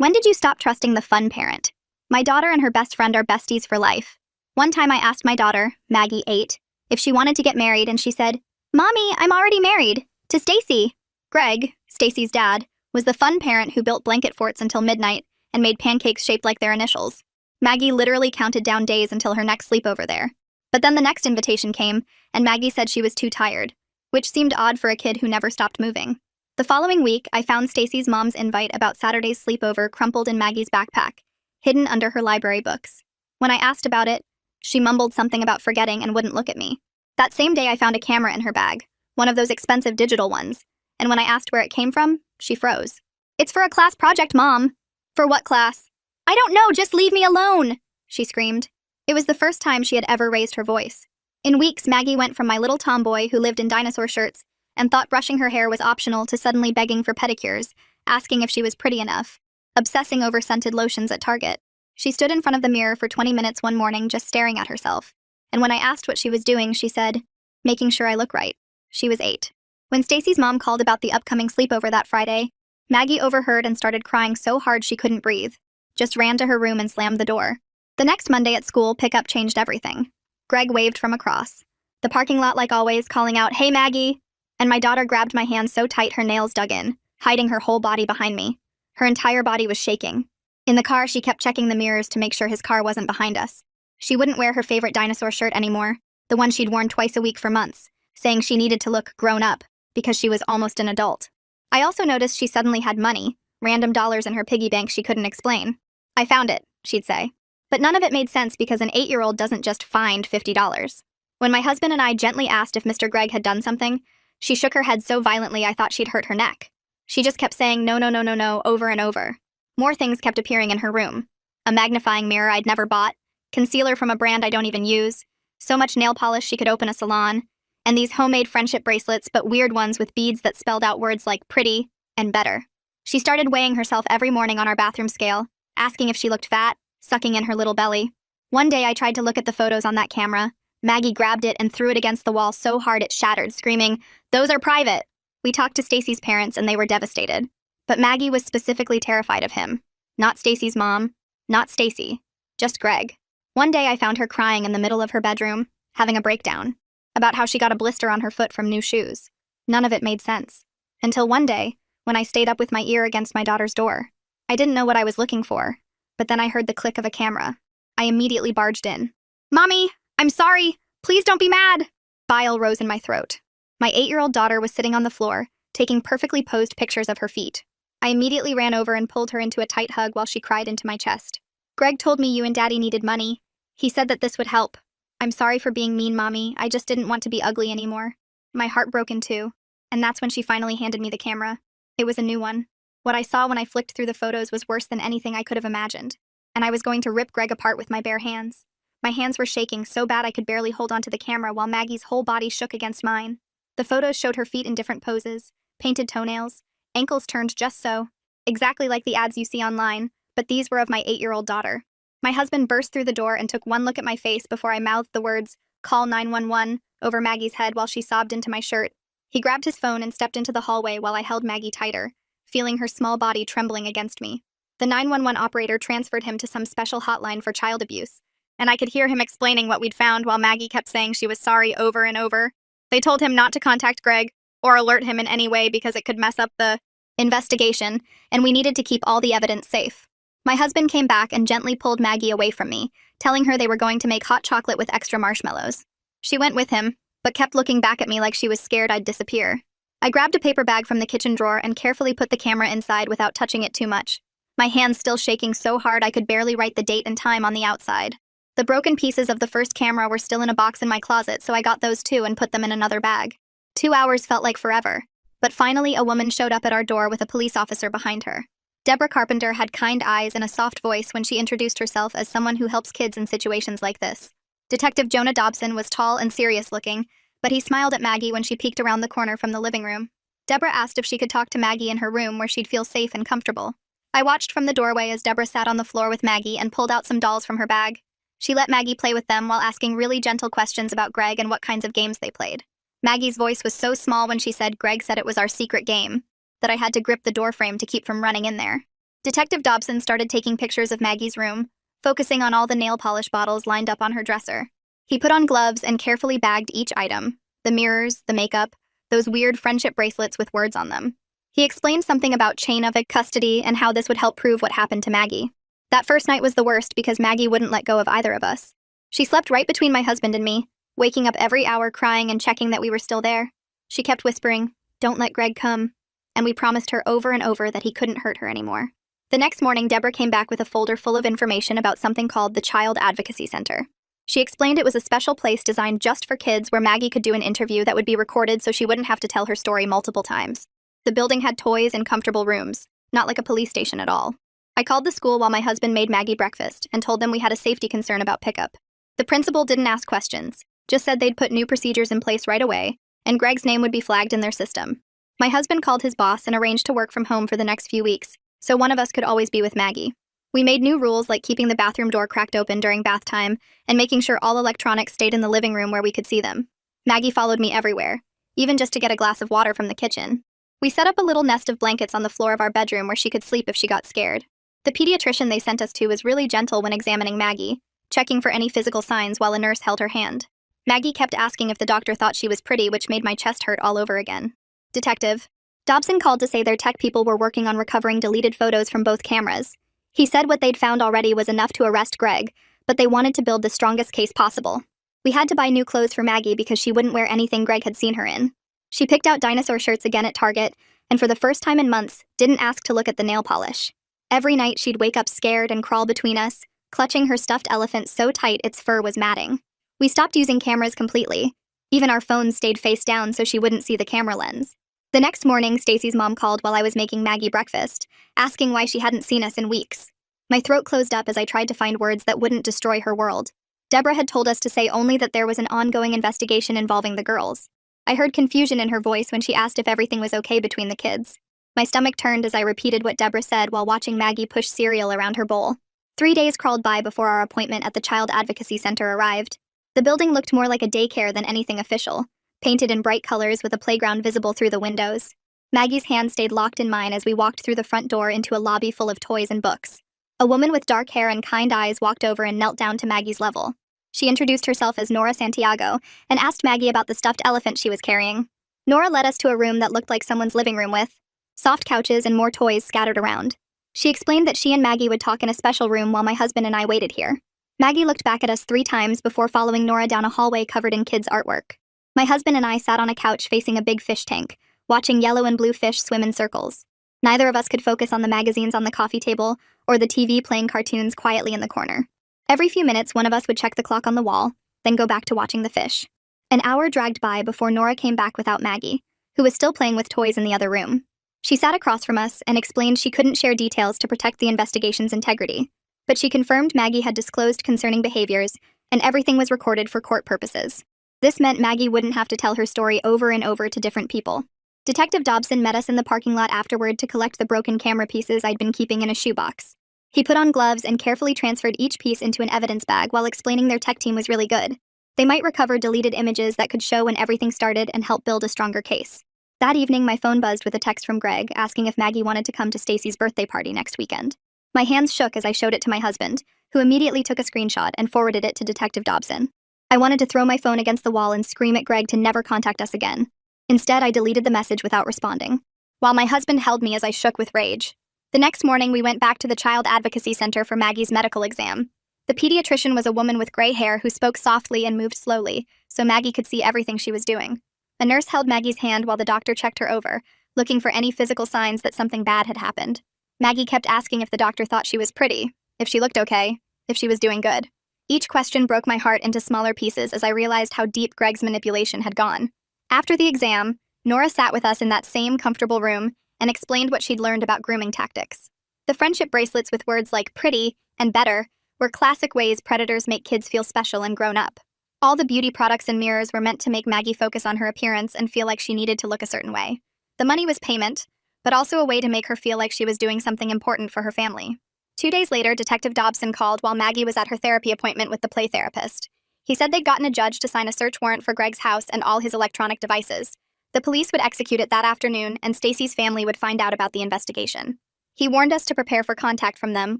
When did you stop trusting the fun parent? My daughter and her best friend are besties for life. One time I asked my daughter, Maggie 8, if she wanted to get married, and she said, "Mommy, I'm already married. To Stacy." Greg, Stacy's dad, was the fun parent who built blanket forts until midnight and made pancakes shaped like their initials. Maggie literally counted down days until her next sleepover there. But then the next invitation came, and Maggie said she was too tired, which seemed odd for a kid who never stopped moving. The following week, I found Stacy's mom's invite about Saturday's sleepover crumpled in Maggie's backpack, hidden under her library books. When I asked about it, she mumbled something about forgetting and wouldn't look at me. That same day, I found a camera in her bag, one of those expensive digital ones, and when I asked where it came from, she froze. "It's for a class project, Mom." "For what class?" "I don't know, just leave me alone," she screamed. It was the first time she had ever raised her voice. In weeks, Maggie went from my little tomboy who lived in dinosaur shirts and thought brushing her hair was optional to suddenly begging for pedicures, asking if she was pretty enough, obsessing over scented lotions at Target. She stood in front of the mirror for 20 minutes one morning just staring at herself, and when I asked what she was doing, she said, "Making sure I look right." She was 8. When Stacy's mom called about the upcoming sleepover that Friday, Maggie overheard and started crying so hard she couldn't breathe, just ran to her room and slammed the door. The next Monday at school, pickup changed everything. Greg waved from across the parking lot like always, calling out, "Hey, Maggie!" And my daughter grabbed my hand so tight her nails dug in, hiding her whole body behind me. Her entire body was shaking. In the car, she kept checking the mirrors to make sure his car wasn't behind us. She wouldn't wear her favorite dinosaur shirt anymore, the one she'd worn twice a week for months, saying she needed to look grown up because she was almost an adult. I also noticed she suddenly had money, random dollars in her piggy bank she couldn't explain. "I found it," she'd say. But none of it made sense because an 8-year-old doesn't just find $50. When my husband and I gently asked if Mr. Greg had done something, she shook her head so violently I thought she'd hurt her neck. She just kept saying no, no, no, no, no, over and over. More things kept appearing in her room. A magnifying mirror I'd never bought, concealer from a brand I don't even use, so much nail polish she could open a salon, and these homemade friendship bracelets, but weird ones with beads that spelled out words like pretty and better. She started weighing herself every morning on our bathroom scale, asking if she looked fat, sucking in her little belly. One day I tried to look at the photos on that camera. Maggie grabbed it and threw it against the wall so hard it shattered, screaming, "Those are private!" We talked to Stacy's parents and they were devastated. But Maggie was specifically terrified of him. Not Stacy's mom, not Stacy, just Greg. One day I found her crying in the middle of her bedroom, having a breakdown, about how she got a blister on her foot from new shoes. None of it made sense. Until one day, when I stayed up with my ear against my daughter's door. I didn't know what I was looking for, but then I heard the click of a camera. I immediately barged in. "Mommy, I'm sorry. Please don't be mad." Bile rose in my throat. My 8-year-old daughter was sitting on the floor, taking perfectly posed pictures of her feet. I immediately ran over and pulled her into a tight hug while she cried into my chest. "Greg told me you and Daddy needed money. He said that this would help. I'm sorry for being mean, Mommy. I just didn't want to be ugly anymore." My heart broke in two, and that's when she finally handed me the camera. It was a new one. What I saw when I flicked through the photos was worse than anything I could have imagined, and I was going to rip Greg apart with my bare hands. My hands were shaking so bad I could barely hold onto the camera while Maggie's whole body shook against mine. The photos showed her feet in different poses, painted toenails, ankles turned just so, exactly like the ads you see online, but these were of my 8-year-old daughter. My husband burst through the door and took one look at my face before I mouthed the words, "Call 911, over Maggie's head while she sobbed into my shirt. He grabbed his phone and stepped into the hallway while I held Maggie tighter, feeling her small body trembling against me. The 911 operator transferred him to some special hotline for child abuse, and I could hear him explaining what we'd found while Maggie kept saying she was sorry over and over. They told him not to contact Greg or alert him in any way because it could mess up the investigation, and we needed to keep all the evidence safe. My husband came back and gently pulled Maggie away from me, telling her they were going to make hot chocolate with extra marshmallows. She went with him, but kept looking back at me like she was scared I'd disappear. I grabbed a paper bag from the kitchen drawer and carefully put the camera inside without touching it too much, my hands still shaking so hard I could barely write the date and time on the outside. The broken pieces of the first camera were still in a box in my closet, so I got those too and put them in another bag. 2 hours felt like forever, but finally a woman showed up at our door with a police officer behind her. Deborah Carpenter had kind eyes and a soft voice when she introduced herself as someone who helps kids in situations like this. Detective Jonah Dobson was tall and serious-looking, but he smiled at Maggie when she peeked around the corner from the living room. Deborah asked if she could talk to Maggie in her room where she'd feel safe and comfortable. I watched from the doorway as Deborah sat on the floor with Maggie and pulled out some dolls from her bag. She let Maggie play with them while asking really gentle questions about Greg and what kinds of games they played. Maggie's voice was so small when she said Greg said it was our secret game that I had to grip the doorframe to keep from running in there. Detective Dobson started taking pictures of Maggie's room, focusing on all the nail polish bottles lined up on her dresser. He put on gloves and carefully bagged each item: the mirrors, the makeup, those weird friendship bracelets with words on them. He explained something about chain of custody and how this would help prove what happened to Maggie. That first night was the worst because Maggie wouldn't let go of either of us. She slept right between my husband and me, waking up every hour crying and checking that we were still there. She kept whispering, "Don't let Greg come," and we promised her over and over that he couldn't hurt her anymore. The next morning, Deborah came back with a folder full of information about something called the Child Advocacy Center. She explained it was a special place designed just for kids where Maggie could do an interview that would be recorded so she wouldn't have to tell her story multiple times. The building had toys and comfortable rooms, not like a police station at all. I called the school while my husband made Maggie breakfast and told them we had a safety concern about pickup. The principal didn't ask questions, just said they'd put new procedures in place right away, and Greg's name would be flagged in their system. My husband called his boss and arranged to work from home for the next few weeks, so one of us could always be with Maggie. We made new rules like keeping the bathroom door cracked open during bath time and making sure all electronics stayed in the living room where we could see them. Maggie followed me everywhere, even just to get a glass of water from the kitchen. We set up a little nest of blankets on the floor of our bedroom where she could sleep if she got scared. The pediatrician they sent us to was really gentle when examining Maggie, checking for any physical signs while a nurse held her hand. Maggie kept asking if the doctor thought she was pretty, which made my chest hurt all over again. Detective Dobson called to say their tech people were working on recovering deleted photos from both cameras. He said what they'd found already was enough to arrest Greg, but they wanted to build the strongest case possible. We had to buy new clothes for Maggie because she wouldn't wear anything Greg had seen her in. She picked out dinosaur shirts again at Target, and for the first time in months, didn't ask to look at the nail polish. Every night she'd wake up scared and crawl between us, clutching her stuffed elephant so tight its fur was matting. We stopped using cameras completely. Even our phones stayed face down so she wouldn't see the camera lens. The next morning, Stacy's mom called while I was making Maggie breakfast, asking why she hadn't seen us in weeks. My throat closed up as I tried to find words that wouldn't destroy her world. Deborah had told us to say only that there was an ongoing investigation involving the girls. I heard confusion in her voice when she asked if everything was okay between the kids. My stomach turned as I repeated what Deborah said while watching Maggie push cereal around her bowl. 3 days crawled by before our appointment at the Child Advocacy Center arrived. The building looked more like a daycare than anything official, painted in bright colors with a playground visible through the windows. Maggie's hand stayed locked in mine as we walked through the front door into a lobby full of toys and books. A woman with dark hair and kind eyes walked over and knelt down to Maggie's level. She introduced herself as Nora Santiago and asked Maggie about the stuffed elephant she was carrying. Nora led us to a room that looked like someone's living room with soft couches and more toys scattered around. She explained that she and Maggie would talk in a special room while my husband and I waited here. Maggie looked back at us 3 times before following Nora down a hallway covered in kids' artwork. My husband and I sat on a couch facing a big fish tank, watching yellow and blue fish swim in circles. Neither of us could focus on the magazines on the coffee table or the TV playing cartoons quietly in the corner. Every few minutes, one of us would check the clock on the wall, then go back to watching the fish. An hour dragged by before Nora came back without Maggie, who was still playing with toys in the other room. She sat across from us and explained she couldn't share details to protect the investigation's integrity, but she confirmed Maggie had disclosed concerning behaviors and everything was recorded for court purposes. This meant Maggie wouldn't have to tell her story over and over to different people. Detective Dobson met us in the parking lot afterward to collect the broken camera pieces I'd been keeping in a shoebox. He put on gloves and carefully transferred each piece into an evidence bag while explaining their tech team was really good. They might recover deleted images that could show when everything started and help build a stronger case. That evening, my phone buzzed with a text from Greg asking if Maggie wanted to come to Stacy's birthday party next weekend. My hands shook as I showed it to my husband, who immediately took a screenshot and forwarded it to Detective Dobson. I wanted to throw my phone against the wall and scream at Greg to never contact us again. Instead, I deleted the message without responding, while my husband held me as I shook with rage. The next morning, we went back to the Child Advocacy Center for Maggie's medical exam. The pediatrician was a woman with gray hair who spoke softly and moved slowly, so Maggie could see everything she was doing. A nurse held Maggie's hand while the doctor checked her over, looking for any physical signs that something bad had happened. Maggie kept asking if the doctor thought she was pretty, if she looked okay, if she was doing good. Each question broke my heart into smaller pieces as I realized how deep Greg's manipulation had gone. After the exam, Nora sat with us in that same comfortable room and explained what she'd learned about grooming tactics. The friendship bracelets with words like pretty and better were classic ways predators make kids feel special and grown up. All the beauty products and mirrors were meant to make Maggie focus on her appearance and feel like she needed to look a certain way. The money was payment, but also a way to make her feel like she was doing something important for her family. 2 days later, Detective Dobson called while Maggie was at her therapy appointment with the play therapist. He said they'd gotten a judge to sign a search warrant for Greg's house and all his electronic devices. The police would execute it that afternoon, and Stacy's family would find out about the investigation. He warned us to prepare for contact from them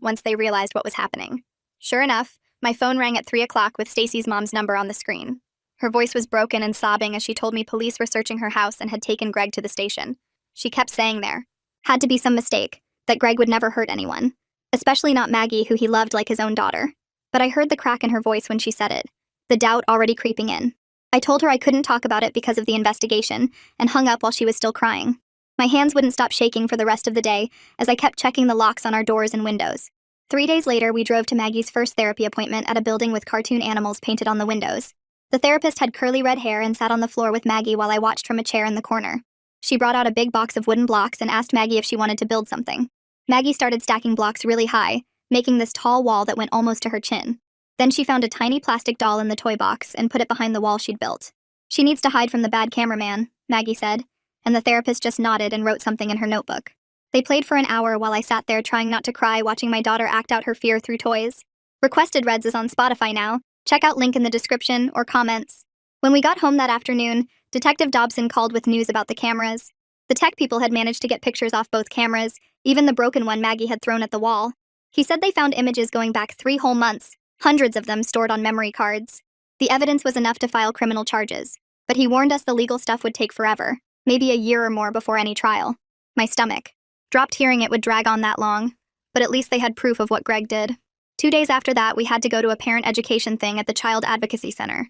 once they realized what was happening. Sure enough, my phone rang at 3 o'clock with Stacy's mom's number on the screen. Her voice was broken and sobbing as she told me police were searching her house and had taken Greg to the station. She kept saying there had to be some mistake, that Greg would never hurt anyone, especially not Maggie, who he loved like his own daughter. But I heard the crack in her voice when she said it, the doubt already creeping in. I told her I couldn't talk about it because of the investigation and hung up while she was still crying. My hands wouldn't stop shaking for the rest of the day as I kept checking the locks on our doors and windows. 3 days later, we drove to Maggie's first therapy appointment at a building with cartoon animals painted on the windows. The therapist had curly red hair and sat on the floor with Maggie while I watched from a chair in the corner. She brought out a big box of wooden blocks and asked Maggie if she wanted to build something. Maggie started stacking blocks really high, making this tall wall that went almost to her chin. Then she found a tiny plastic doll in the toy box and put it behind the wall she'd built. She needs to hide from the bad cameraman, Maggie said, and the therapist just nodded and wrote something in her notebook. They played for an hour while I sat there trying not to cry watching my daughter act out her fear through toys. Requested Reds is on Spotify now. Check out link in the description or comments. When we got home that afternoon, Detective Dobson called with news about the cameras. The tech people had managed to get pictures off both cameras, even the broken one Maggie had thrown at the wall. He said they found images going back 3 whole months, hundreds of them stored on memory cards. The evidence was enough to file criminal charges, but he warned us the legal stuff would take forever, maybe a year or more before any trial. My stomach dropped hearing it would drag on that long, but at least they had proof of what Greg did. 2 days after that, we had to go to a parent education thing at the Child Advocacy Center.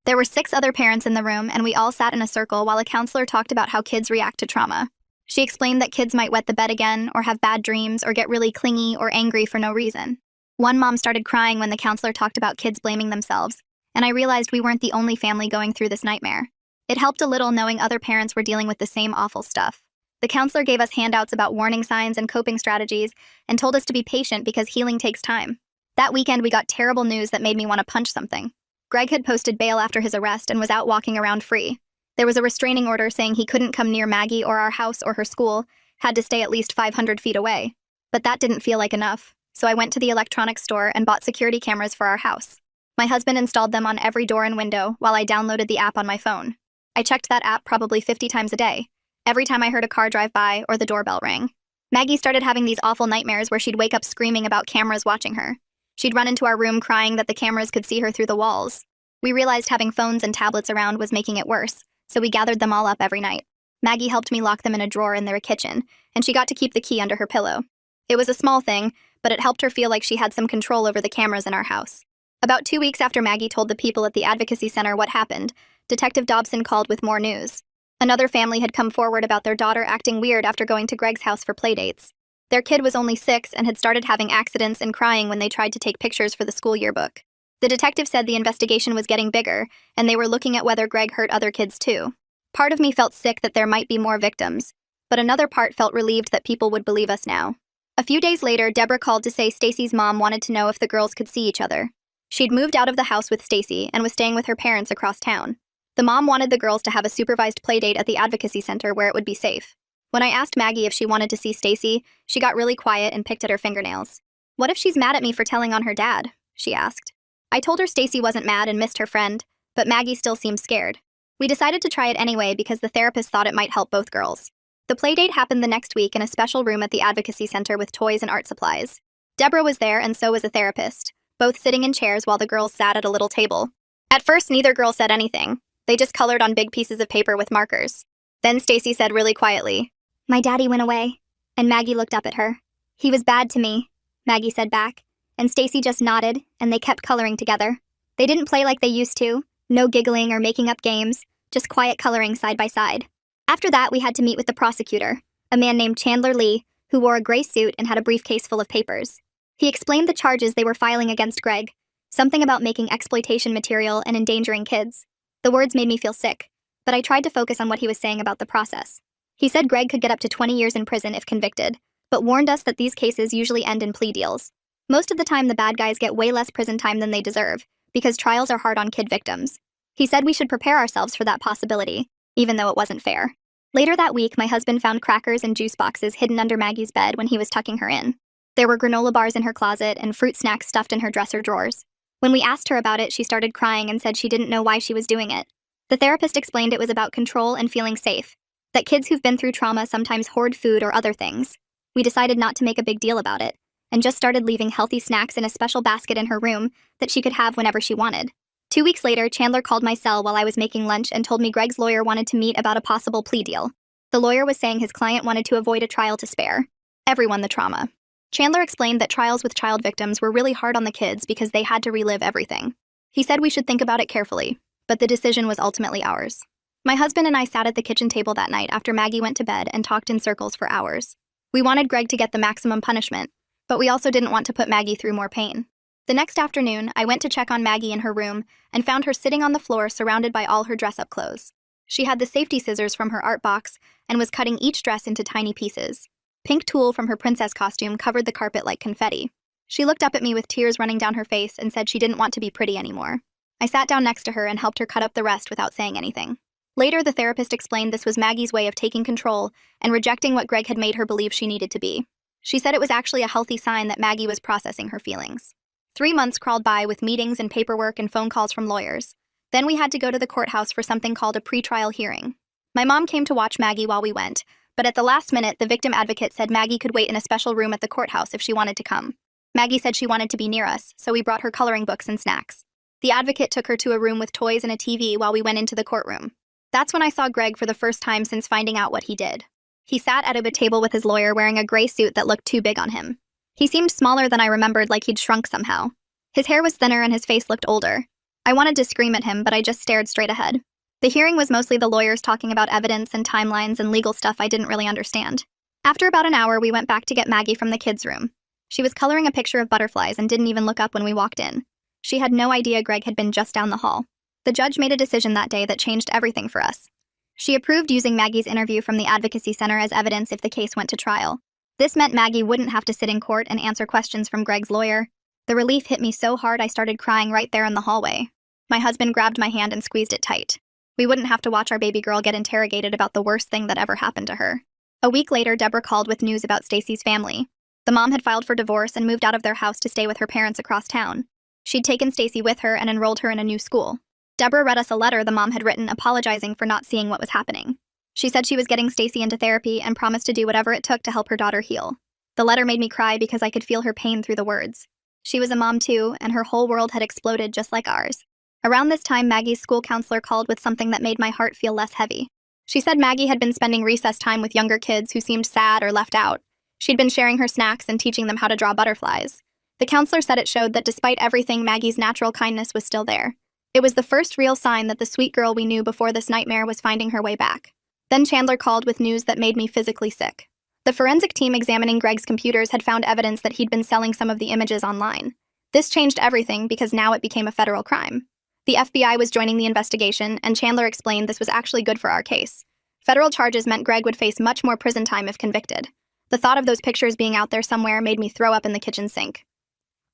There were 6 other parents in the room, and we all sat in a circle while a counselor talked about how kids react to trauma. She explained that kids might wet the bed again, or have bad dreams, or get really clingy or angry for no reason. One mom started crying when the counselor talked about kids blaming themselves, and I realized we weren't the only family going through this nightmare. It helped a little knowing other parents were dealing with the same awful stuff. The counselor gave us handouts about warning signs and coping strategies and told us to be patient because healing takes time. That weekend, we got terrible news that made me want to punch something. Greg had posted bail after his arrest and was out walking around free. There was a restraining order saying he couldn't come near Maggie or our house or her school, had to stay at least 500 feet away. But that didn't feel like enough, so I went to the electronics store and bought security cameras for our house. My husband installed them on every door and window while I downloaded the app on my phone. I checked that app probably 50 times a day, every time I heard a car drive by or the doorbell rang. Maggie started having these awful nightmares where she'd wake up screaming about cameras watching her. She'd run into our room crying that the cameras could see her through the walls. We realized having phones and tablets around was making it worse, so we gathered them all up every night. Maggie helped me lock them in a drawer in their kitchen, and she got to keep the key under her pillow. It was a small thing, but it helped her feel like she had some control over the cameras in our house. About 2 weeks after Maggie told the people at the Advocacy Center what happened, Detective Dobson called with more news. Another family had come forward about their daughter acting weird after going to Greg's house for playdates. Their kid was only 6 and had started having accidents and crying when they tried to take pictures for the school yearbook. The detective said the investigation was getting bigger, and they were looking at whether Greg hurt other kids too. Part of me felt sick that there might be more victims, but another part felt relieved that people would believe us now. A few days later, Deborah called to say Stacy's mom wanted to know if the girls could see each other. She'd moved out of the house with Stacy and was staying with her parents across town. The mom wanted the girls to have a supervised playdate at the Advocacy Center where it would be safe. When I asked Maggie if she wanted to see Stacy, she got really quiet and picked at her fingernails. "What if she's mad at me for telling on her dad?" she asked. I told her Stacy wasn't mad and missed her friend, but Maggie still seemed scared. We decided to try it anyway because the therapist thought it might help both girls. The playdate happened the next week in a special room at the Advocacy Center with toys and art supplies. Deborah was there and so was a therapist, both sitting in chairs while the girls sat at a little table. At first, neither girl said anything. They just colored on big pieces of paper with markers. Then Stacy said really quietly, "My daddy went away," and Maggie looked up at her. "He was bad to me," Maggie said back, and Stacy just nodded, and they kept coloring together. They didn't play like they used to, no giggling or making up games, just quiet coloring side by side. After that, we had to meet with the prosecutor, a man named Chandler Lee, who wore a gray suit and had a briefcase full of papers. He explained the charges they were filing against Greg, something about making exploitation material and endangering kids. The words made me feel sick, but I tried to focus on what he was saying about the process. He said Greg could get up to 20 years in prison if convicted, but warned us that these cases usually end in plea deals. Most of the time, the bad guys get way less prison time than they deserve, because trials are hard on kid victims. He said we should prepare ourselves for that possibility, even though it wasn't fair. Later that week, my husband found crackers and juice boxes hidden under Maggie's bed when he was tucking her in. There were granola bars in her closet and fruit snacks stuffed in her dresser drawers. When we asked her about it, she started crying and said she didn't know why she was doing it. The therapist explained it was about control and feeling safe, that kids who've been through trauma sometimes hoard food or other things. We decided not to make a big deal about it, and just started leaving healthy snacks in a special basket in her room that she could have whenever she wanted. 2 weeks later, Chandler called my cell while I was making lunch and told me Greg's lawyer wanted to meet about a possible plea deal. The lawyer was saying his client wanted to avoid a trial to spare everyone the trauma. Chandler explained that trials with child victims were really hard on the kids because they had to relive everything. He said we should think about it carefully, but the decision was ultimately ours. My husband and I sat at the kitchen table that night after Maggie went to bed and talked in circles for hours. We wanted Greg to get the maximum punishment, but we also didn't want to put Maggie through more pain. The next afternoon, I went to check on Maggie in her room and found her sitting on the floor surrounded by all her dress-up clothes. She had the safety scissors from her art box and was cutting each dress into tiny pieces. Pink tulle from her princess costume covered the carpet like confetti. She looked up at me with tears running down her face and said she didn't want to be pretty anymore. I sat down next to her and helped her cut up the rest without saying anything. Later, the therapist explained this was Maggie's way of taking control and rejecting what Greg had made her believe she needed to be. She said it was actually a healthy sign that Maggie was processing her feelings. 3 months crawled by with meetings and paperwork and phone calls from lawyers. Then we had to go to the courthouse for something called a pretrial hearing. My mom came to watch Maggie while we went, but at the last minute, the victim advocate said Maggie could wait in a special room at the courthouse if she wanted to come. Maggie said she wanted to be near us, so we brought her coloring books and snacks. The advocate took her to a room with toys and a TV while we went into the courtroom. That's when I saw Greg for the first time since finding out what he did. He sat at a table with his lawyer wearing a gray suit that looked too big on him. He seemed smaller than I remembered, like he'd shrunk somehow. His hair was thinner and his face looked older. I wanted to scream at him, but I just stared straight ahead. The hearing was mostly the lawyers talking about evidence and timelines and legal stuff I didn't really understand. After about an hour, we went back to get Maggie from the kids' room. She was coloring a picture of butterflies and didn't even look up when we walked in. She had no idea Greg had been just down the hall. The judge made a decision that day that changed everything for us. She approved using Maggie's interview from the Advocacy Center as evidence if the case went to trial. This meant Maggie wouldn't have to sit in court and answer questions from Greg's lawyer. The relief hit me so hard I started crying right there in the hallway. My husband grabbed my hand and squeezed it tight. We wouldn't have to watch our baby girl get interrogated about the worst thing that ever happened to her. A week later, Deborah called with news about Stacy's family. The mom had filed for divorce and moved out of their house to stay with her parents across town. She'd taken Stacy with her and enrolled her in a new school. Deborah read us a letter the mom had written apologizing for not seeing what was happening. She said she was getting Stacy into therapy and promised to do whatever it took to help her daughter heal. The letter made me cry because I could feel her pain through the words. She was a mom too, and her whole world had exploded just like ours. Around this time, Maggie's school counselor called with something that made my heart feel less heavy. She said Maggie had been spending recess time with younger kids who seemed sad or left out. She'd been sharing her snacks and teaching them how to draw butterflies. The counselor said it showed that despite everything, Maggie's natural kindness was still there. It was the first real sign that the sweet girl we knew before this nightmare was finding her way back. Then Chandler called with news that made me physically sick. The forensic team examining Greg's computers had found evidence that he'd been selling some of the images online. This changed everything because now it became a federal crime. The FBI was joining the investigation, and Chandler explained this was actually good for our case. Federal charges meant Greg would face much more prison time if convicted. The thought of those pictures being out there somewhere made me throw up in the kitchen sink.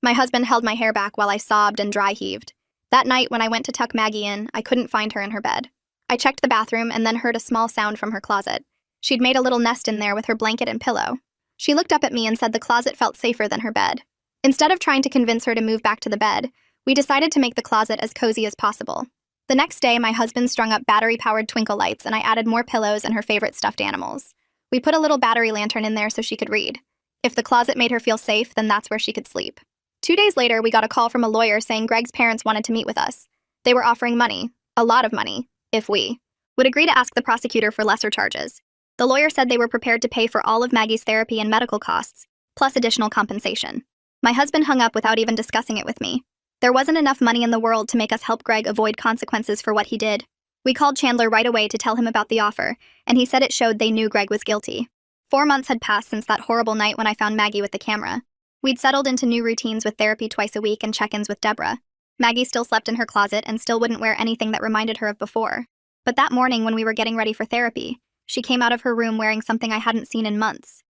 My husband held my hair back while I sobbed and dry heaved. That night, when I went to tuck Maggie in, I couldn't find her in her bed. I checked the bathroom and then heard a small sound from her closet. She'd made a little nest in there with her blanket and pillow. She looked up at me and said the closet felt safer than her bed. Instead of trying to convince her to move back to the bed, we decided to make the closet as cozy as possible. The next day, my husband strung up battery-powered twinkle lights and I added more pillows and her favorite stuffed animals. We put a little battery lantern in there so she could read. If the closet made her feel safe, then that's where she could sleep. 2 days later, we got a call from a lawyer saying Greg's parents wanted to meet with us. They were offering money, a lot of money, if we would agree to ask the prosecutor for lesser charges. The lawyer said they were prepared to pay for all of Maggie's therapy and medical costs, plus additional compensation. My husband hung up without even discussing it with me. There wasn't enough money in the world to make us help Greg avoid consequences for what he did. We called Chandler right away to tell him about the offer, and he said it showed they knew Greg was guilty. 4 months had passed since that horrible night when I found Maggie with the camera. We'd settled into new routines with therapy twice a week and check-ins with Deborah. Maggie still slept in her closet and still wouldn't wear anything that reminded her of before. But that morning when we were getting ready for therapy, she came out of her room wearing something I hadn't seen in months.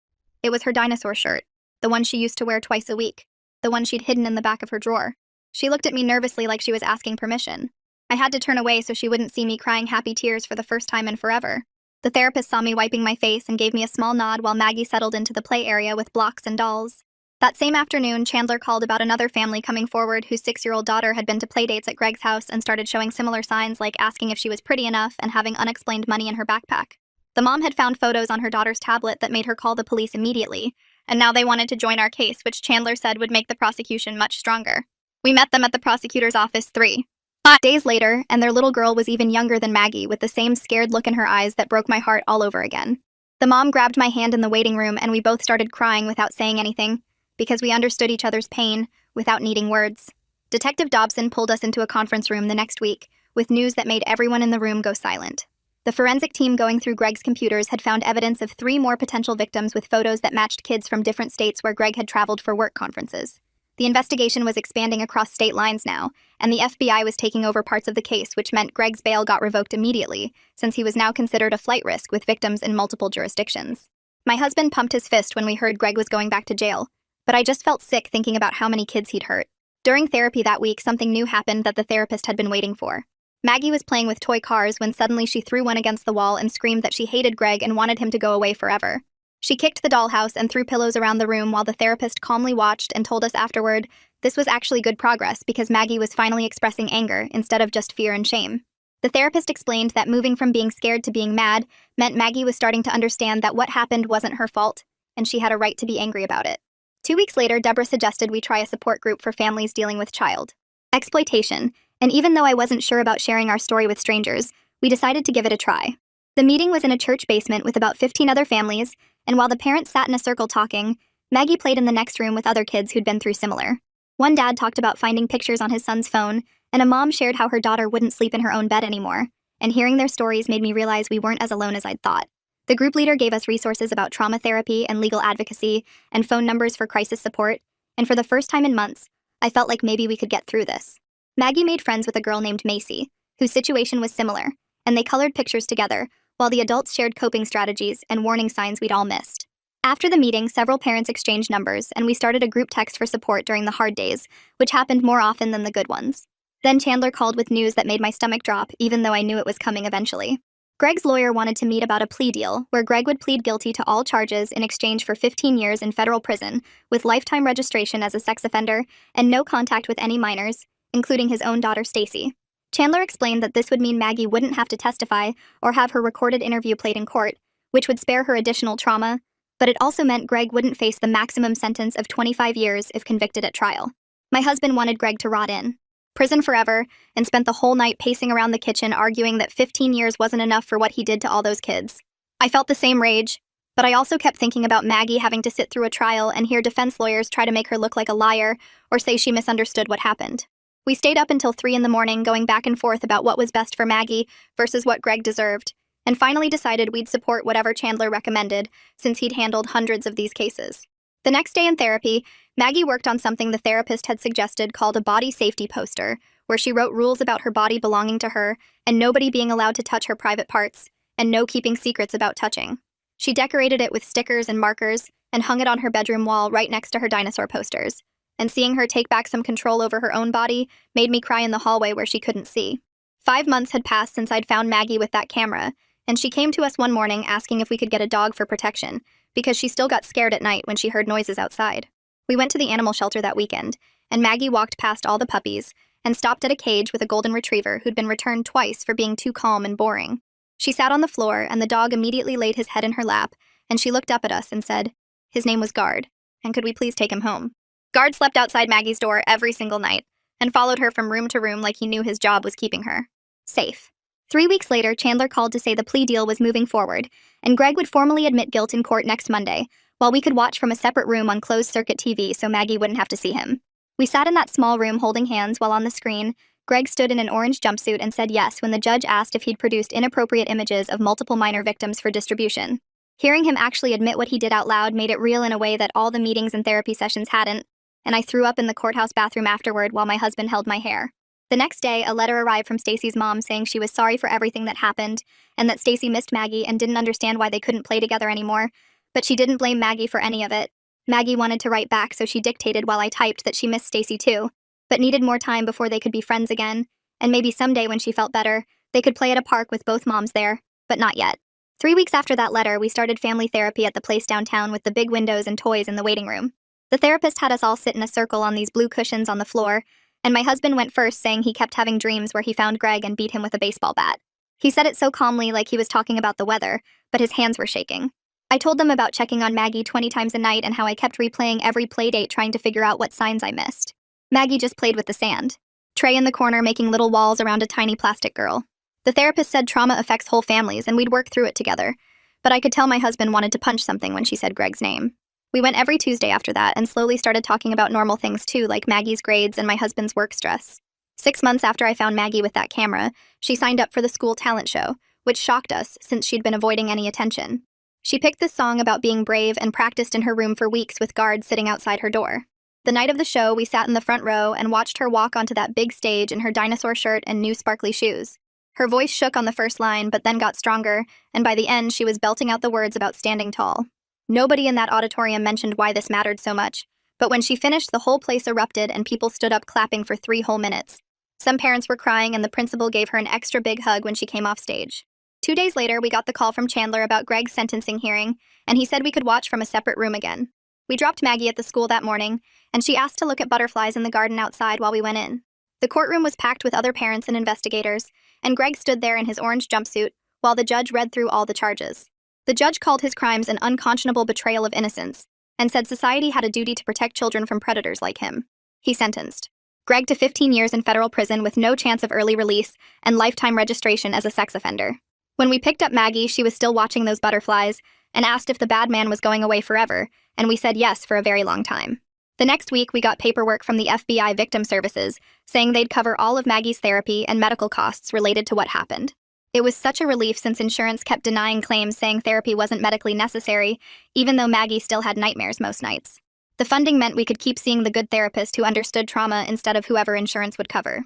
It was her dinosaur shirt, the one she used to wear twice a week, the one she'd hidden in the back of her drawer. She looked at me nervously like she was asking permission. I had to turn away so she wouldn't see me crying happy tears for the first time in forever. The therapist saw me wiping my face and gave me a small nod while Maggie settled into the play area with blocks and dolls. That same afternoon, Chandler called about another family coming forward whose 6-year-old daughter had been to playdates at Greg's house and started showing similar signs like asking if she was pretty enough and having unexplained money in her backpack. The mom had found photos on her daughter's tablet that made her call the police immediately, and now they wanted to join our case, which Chandler said would make the prosecution much stronger. We met them at the prosecutor's office 5 days later, and their little girl was even younger than Maggie, with the same scared look in her eyes that broke my heart all over again. The mom grabbed my hand in the waiting room, and we both started crying without saying anything, because we understood each other's pain without needing words. Detective Dobson pulled us into a conference room the next week with news that made everyone in the room go silent. The forensic team going through Greg's computers had found evidence of 3 more potential victims with photos that matched kids from different states where Greg had traveled for work conferences. The investigation was expanding across state lines now, and the FBI was taking over parts of the case, which meant Greg's bail got revoked immediately, since he was now considered a flight risk with victims in multiple jurisdictions. My husband pumped his fist when we heard Greg was going back to jail, but I just felt sick thinking about how many kids he'd hurt. During therapy that week, something new happened that the therapist had been waiting for. Maggie was playing with toy cars when suddenly she threw one against the wall and screamed that she hated Greg and wanted him to go away forever. She kicked the dollhouse and threw pillows around the room while the therapist calmly watched and told us afterward this was actually good progress because Maggie was finally expressing anger instead of just fear and shame. The therapist explained that moving from being scared to being mad meant Maggie was starting to understand that what happened wasn't her fault, and she had a right to be angry about it. 2 weeks later, Deborah suggested we try a support group for families dealing with child exploitation, and even though I wasn't sure about sharing our story with strangers, we decided to give it a try. The meeting was in a church basement with about 15 other families, and while the parents sat in a circle talking, Maggie played in the next room with other kids who'd been through similar. One dad talked about finding pictures on his son's phone, and a mom shared how her daughter wouldn't sleep in her own bed anymore, and hearing their stories made me realize we weren't as alone as I'd thought. The group leader gave us resources about trauma therapy and legal advocacy and phone numbers for crisis support, and for the first time in months, I felt like maybe we could get through this. Maggie made friends with a girl named Macy, whose situation was similar, and they colored pictures together, while the adults shared coping strategies and warning signs we'd all missed. After the meeting, several parents exchanged numbers, and we started a group text for support during the hard days, which happened more often than the good ones. Then Chandler called with news that made my stomach drop, even though I knew it was coming eventually. Greg's lawyer wanted to meet about a plea deal, where Greg would plead guilty to all charges in exchange for 15 years in federal prison, with lifetime registration as a sex offender, and no contact with any minors, including his own daughter Stacy. Chandler explained that this would mean Maggie wouldn't have to testify or have her recorded interview played in court, which would spare her additional trauma, but it also meant Greg wouldn't face the maximum sentence of 25 years if convicted at trial. My husband wanted Greg to rot in prison forever, and spent the whole night pacing around the kitchen arguing that 15 years wasn't enough for what he did to all those kids. I felt the same rage, but I also kept thinking about Maggie having to sit through a trial and hear defense lawyers try to make her look like a liar or say she misunderstood what happened. We stayed up until 3 in the morning going back and forth about what was best for Maggie versus what Greg deserved, and finally decided we'd support whatever Chandler recommended since he'd handled hundreds of these cases. The next day in therapy, Maggie worked on something the therapist had suggested called a body safety poster, where she wrote rules about her body belonging to her and nobody being allowed to touch her private parts, and no keeping secrets about touching. She decorated it with stickers and markers and hung it on her bedroom wall right next to her dinosaur posters. And seeing her take back some control over her own body made me cry in the hallway where she couldn't see. 5 months had passed since I'd found Maggie with that camera, and she came to us one morning asking if we could get a dog for protection, because she still got scared at night when she heard noises outside. We went to the animal shelter that weekend, and Maggie walked past all the puppies and stopped at a cage with a golden retriever who'd been returned twice for being too calm and boring. She sat on the floor, and the dog immediately laid his head in her lap, and she looked up at us and said, "His name was Guard, and could we please take him home?" Guard slept outside Maggie's door every single night and followed her from room to room like he knew his job was keeping her safe. 3 weeks later, Chandler called to say the plea deal was moving forward, and Greg would formally admit guilt in court next Monday, while we could watch from a separate room on closed-circuit TV so Maggie wouldn't have to see him. We sat in that small room holding hands while on the screen, Greg stood in an orange jumpsuit and said yes when the judge asked if he'd produced inappropriate images of multiple minor victims for distribution. Hearing him actually admit what he did out loud made it real in a way that all the meetings and therapy sessions hadn't, and I threw up in the courthouse bathroom afterward while my husband held my hair. The next day, a letter arrived from Stacy's mom saying she was sorry for everything that happened and that Stacy missed Maggie and didn't understand why they couldn't play together anymore, but she didn't blame Maggie for any of it. Maggie wanted to write back, so she dictated while I typed that she missed Stacy too, but needed more time before they could be friends again, and maybe someday when she felt better, they could play at a park with both moms there, but not yet. 3 weeks after that letter, we started family therapy at the place downtown with the big windows and toys in the waiting room. The therapist had us all sit in a circle on these blue cushions on the floor, and my husband went first saying he kept having dreams where he found Greg and beat him with a baseball bat. He said it so calmly like he was talking about the weather, but his hands were shaking. I told them about checking on Maggie 20 times a night and how I kept replaying every playdate trying to figure out what signs I missed. Maggie just played with the sand. Trey in the corner making little walls around a tiny plastic girl. The therapist said trauma affects whole families and we'd work through it together, but I could tell my husband wanted to punch something when she said Greg's name. We went every Tuesday after that and slowly started talking about normal things too, like Maggie's grades and my husband's work stress. 6 months after I found Maggie with that camera, she signed up for the school talent show, which shocked us since she'd been avoiding any attention. She picked this song about being brave and practiced in her room for weeks with guards sitting outside her door. The night of the show, we sat in the front row and watched her walk onto that big stage in her dinosaur shirt and new sparkly shoes. Her voice shook on the first line, but then got stronger, and by the end, she was belting out the words about standing tall. Nobody in that auditorium mentioned why this mattered so much, but when she finished, the whole place erupted and people stood up clapping for 3 whole minutes. Some parents were crying, and the principal gave her an extra big hug when she came off stage. 2 days later, we got the call from Chandler about Greg's sentencing hearing, and he said we could watch from a separate room again. We dropped Maggie at the school that morning, and she asked to look at butterflies in the garden outside while we went in. The courtroom was packed with other parents and investigators, and Greg stood there in his orange jumpsuit while the judge read through all the charges. The judge called his crimes an unconscionable betrayal of innocence and said society had a duty to protect children from predators like him. He sentenced Greg to 15 years in federal prison with no chance of early release and lifetime registration as a sex offender. When we picked up Maggie, she was still watching those butterflies and asked if the bad man was going away forever, and we said yes for a very long time. The next week, we got paperwork from the FBI Victim Services saying they'd cover all of Maggie's therapy and medical costs related to what happened. It was such a relief since insurance kept denying claims saying therapy wasn't medically necessary, even though Maggie still had nightmares most nights. The funding meant we could keep seeing the good therapist who understood trauma instead of whoever insurance would cover.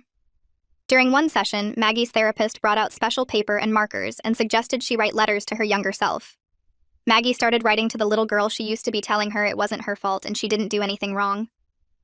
During one session, Maggie's therapist brought out special paper and markers and suggested she write letters to her younger self. Maggie started writing to the little girl she used to be telling her it wasn't her fault and she didn't do anything wrong.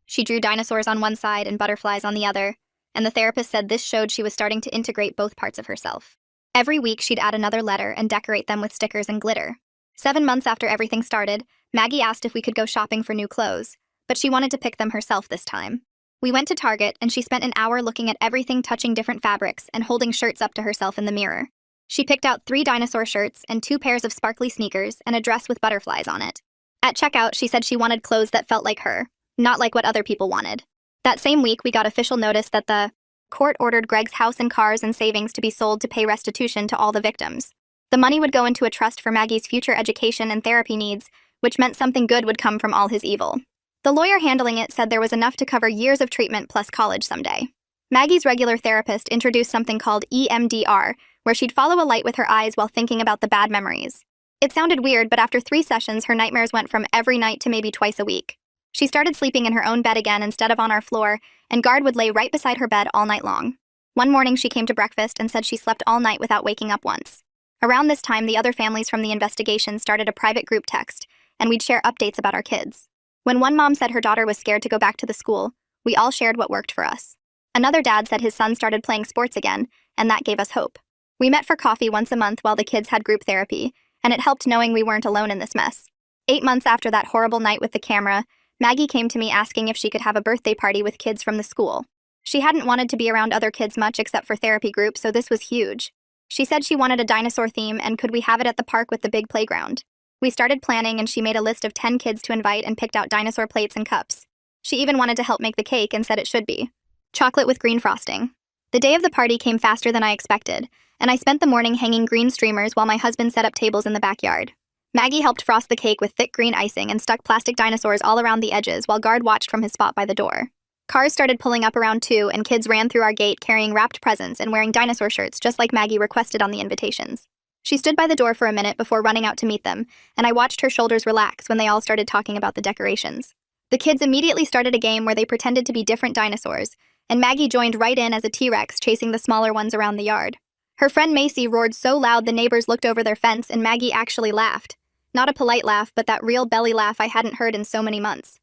She drew dinosaurs on one side and butterflies on the other, and the therapist said this showed she was starting to integrate both parts of herself. Every week, she'd add another letter and decorate them with stickers and glitter. 7 months after everything started, Maggie asked if we could go shopping for new clothes, but she wanted to pick them herself this time. We went to Target, and she spent an hour looking at everything touching different fabrics and holding shirts up to herself in the mirror. She picked out 3 dinosaur shirts and 2 pairs of sparkly sneakers and a dress with butterflies on it. At checkout, she said she wanted clothes that felt like her, not like what other people wanted. That same week, we got official notice that the court ordered Greg's house and cars and savings to be sold to pay restitution to all the victims. The money would go into a trust for Maggie's future education and therapy needs, which meant something good would come from all his evil. The lawyer handling it said there was enough to cover years of treatment plus college someday. Maggie's regular therapist introduced something called EMDR, where she'd follow a light with her eyes while thinking about the bad memories. It sounded weird, but after 3 sessions, her nightmares went from every night to maybe twice a week. She started sleeping in her own bed again instead of on our floor, and guard would lay right beside her bed all night long. One morning, she came to breakfast and said she slept all night without waking up once. Around this time, the other families from the investigation started a private group text, and we'd share updates about our kids. When one mom said her daughter was scared to go back to the school, we all shared what worked for us. Another dad said his son started playing sports again, and that gave us hope. We met for coffee once a month while the kids had group therapy, and it helped knowing we weren't alone in this mess. 8 months after that horrible night with the camera, Maggie came to me asking if she could have a birthday party with kids from the school. She hadn't wanted to be around other kids much except for therapy group, so this was huge. She said she wanted a dinosaur theme and could we have it at the park with the big playground. We started planning and she made a list of 10 kids to invite and picked out dinosaur plates and cups. She even wanted to help make the cake and said it should be chocolate with green frosting. The day of the party came faster than I expected, and I spent the morning hanging green streamers while my husband set up tables in the backyard. Maggie helped frost the cake with thick green icing and stuck plastic dinosaurs all around the edges while guard watched from his spot by the door. Cars started pulling up around 2, and kids ran through our gate carrying wrapped presents and wearing dinosaur shirts just like Maggie requested on the invitations. She stood by the door for a minute before running out to meet them, and I watched her shoulders relax when they all started talking about the decorations. The kids immediately started a game where they pretended to be different dinosaurs, and Maggie joined right in as a T-Rex chasing the smaller ones around the yard. Her friend Macy roared so loud the neighbors looked over their fence and Maggie actually laughed. Not a polite laugh, but that real belly laugh I hadn't heard in so many months.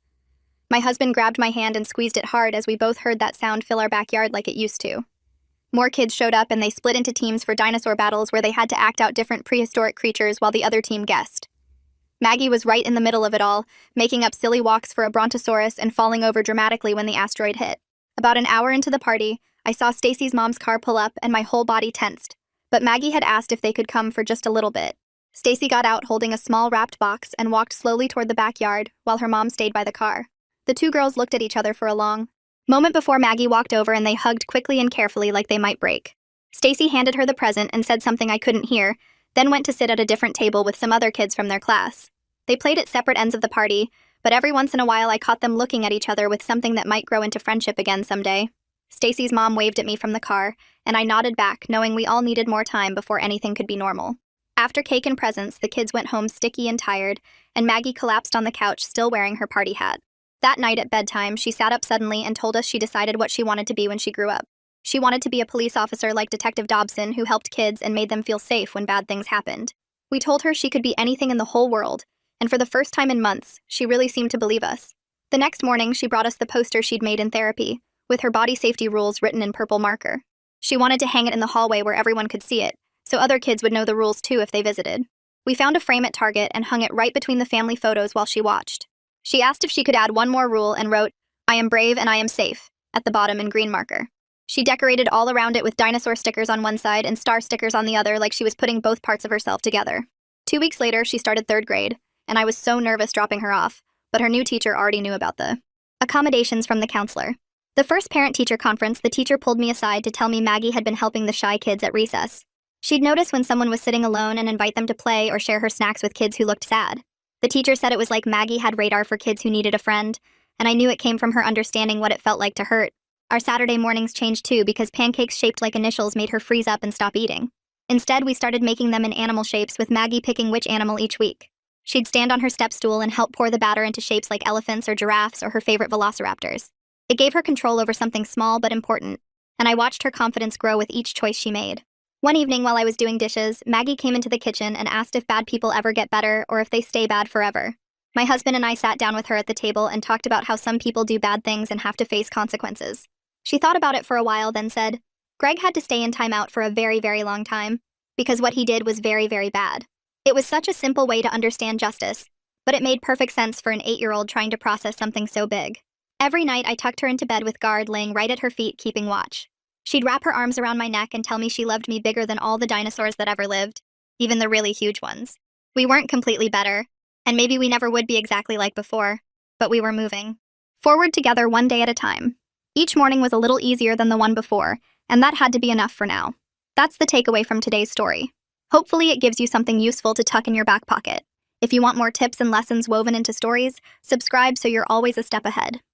My husband grabbed my hand and squeezed it hard as we both heard that sound fill our backyard like it used to. More kids showed up and they split into teams for dinosaur battles where they had to act out different prehistoric creatures while the other team guessed. Maggie was right in the middle of it all, making up silly walks for a brontosaurus and falling over dramatically when the asteroid hit. About an hour into the party, I saw Stacy's mom's car pull up and my whole body tensed. but Maggie had asked if they could come for just a little bit. Stacy got out holding a small wrapped box and walked slowly toward the backyard while her mom stayed by the car. The two girls looked at each other for a long moment before Maggie walked over and they hugged quickly and carefully like they might break. Stacy handed her the present and said something I couldn't hear, then went to sit at a different table with some other kids from their class. They played at separate ends of the party, but every once in a while I caught them looking at each other with something that might grow into friendship again someday. Stacy's mom waved at me from the car, and I nodded back, knowing we all needed more time before anything could be normal. After cake and presents, the kids went home sticky and tired, and Maggie collapsed on the couch still wearing her party hat. That night at bedtime, she sat up suddenly and told us she decided what she wanted to be when she grew up. She wanted to be a police officer like Detective Dobson, who helped kids and made them feel safe when bad things happened. We told her she could be anything in the whole world, and for the first time in months, she really seemed to believe us. The next morning, she brought us the poster she'd made in therapy, with her body safety rules written in purple marker. She wanted to hang it in the hallway where everyone could see it, so other kids would know the rules too if they visited. We found a frame at Target and hung it right between the family photos while she watched. She asked if she could add one more rule and wrote, "I am brave and I am safe," at the bottom in green marker. She decorated all around it with dinosaur stickers on one side and star stickers on the other like she was putting both parts of herself together. 2 weeks later, she started 3rd grade, and I was so nervous dropping her off, but her new teacher already knew about the accommodations from the counselor. The first parent-teacher conference, the teacher pulled me aside to tell me Maggie had been helping the shy kids at recess. She'd notice when someone was sitting alone and invite them to play or share her snacks with kids who looked sad. The teacher said it was like Maggie had radar for kids who needed a friend, and I knew it came from her understanding what it felt like to hurt. Our Saturday mornings changed too because pancakes shaped like initials made her freeze up and stop eating. Instead, we started making them in animal shapes with Maggie picking which animal each week. She'd stand on her step stool and help pour the batter into shapes like elephants or giraffes or her favorite velociraptors. It gave her control over something small but important, and I watched her confidence grow with each choice she made. One evening while I was doing dishes, Maggie came into the kitchen and asked if bad people ever get better or if they stay bad forever. My husband and I sat down with her at the table and talked about how some people do bad things and have to face consequences. She thought about it for a while, then said, "Greg had to stay in timeout for a very, very long time, because what he did was very, very bad." It was such a simple way to understand justice, but it made perfect sense for an 8-year-old trying to process something so big. Every night I tucked her into bed with Guard laying right at her feet keeping watch. She'd wrap her arms around my neck and tell me she loved me bigger than all the dinosaurs that ever lived, even the really huge ones. We weren't completely better, and maybe we never would be exactly like before, but we were moving forward together one day at a time. Each morning was a little easier than the one before, and that had to be enough for now. That's the takeaway from today's story. Hopefully it gives you something useful to tuck in your back pocket. If you want more tips and lessons woven into stories, subscribe so you're always a step ahead.